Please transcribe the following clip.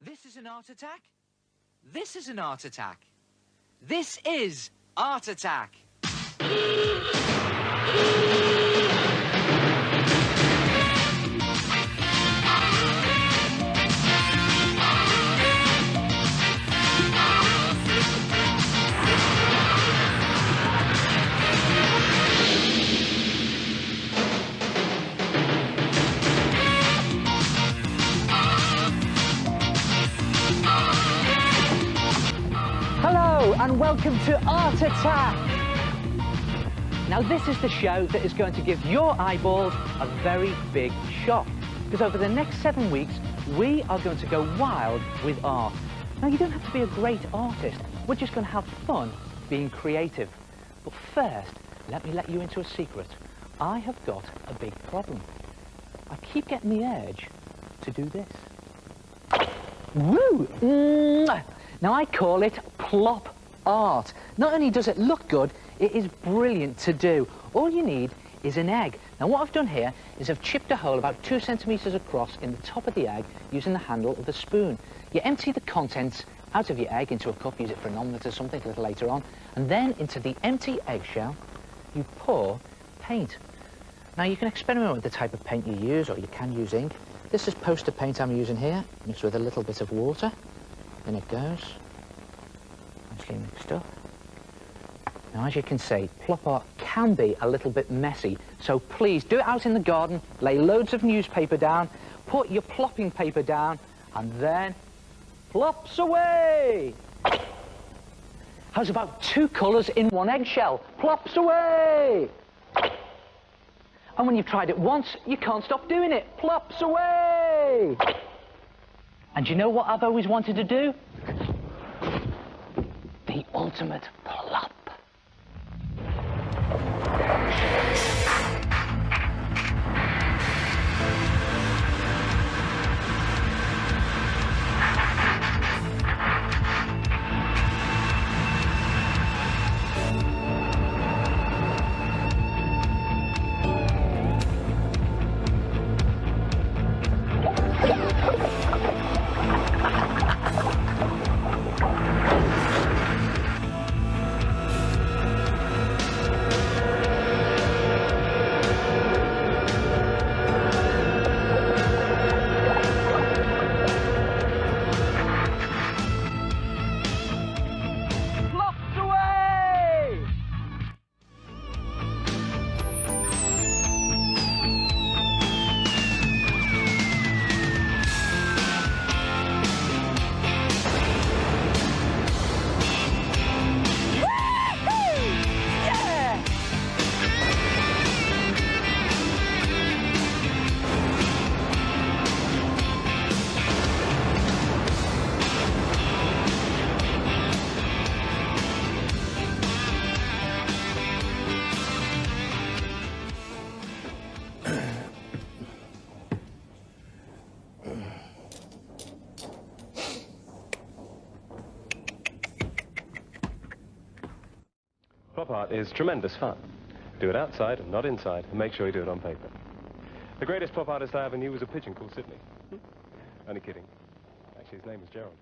This is an art attack. This is an art attack. This is Art Attack. Hello and welcome to Art Attack. Now this is the show that is going to give your eyeballs a very big shock, because over the next 7 weeks we are going to go wild with art. Now you don't have to be a great artist, we're just going to have fun being creative. But first, let me let you into a secret. I have got a big problem. I keep getting the urge to do this. Woo! Now I call it Plop Art. Not only does it look good, it is brilliant to do. All you need is an egg. Now what I've done here is I've chipped a hole about 2 centimetres across in the top of the egg using the handle of the spoon. You empty the contents out of your egg into a cup, use it for an omelette or something a little later on, and then into the empty eggshell you pour paint. Now you can experiment with the type of paint you use, or you can use ink. This is poster paint I'm using here, mixed with a little bit of water. In it goes, nicely mixed up. Now as you can see, Plop Art can be a little bit messy, so please do it out in the garden, lay loads of newspaper down, put your plopping paper down, and then plops away! How's about 2 colours in 1 eggshell? Plops away! And when you've tried it once, you can't stop doing it. Plops away! And you know what I've always wanted to do? The ultimate plop. Plop art is tremendous fun. Do it outside and not inside, and make sure you do it on paper. The greatest plop artist I ever knew was a pigeon called Sydney. Only kidding. Actually, his name was Gerald.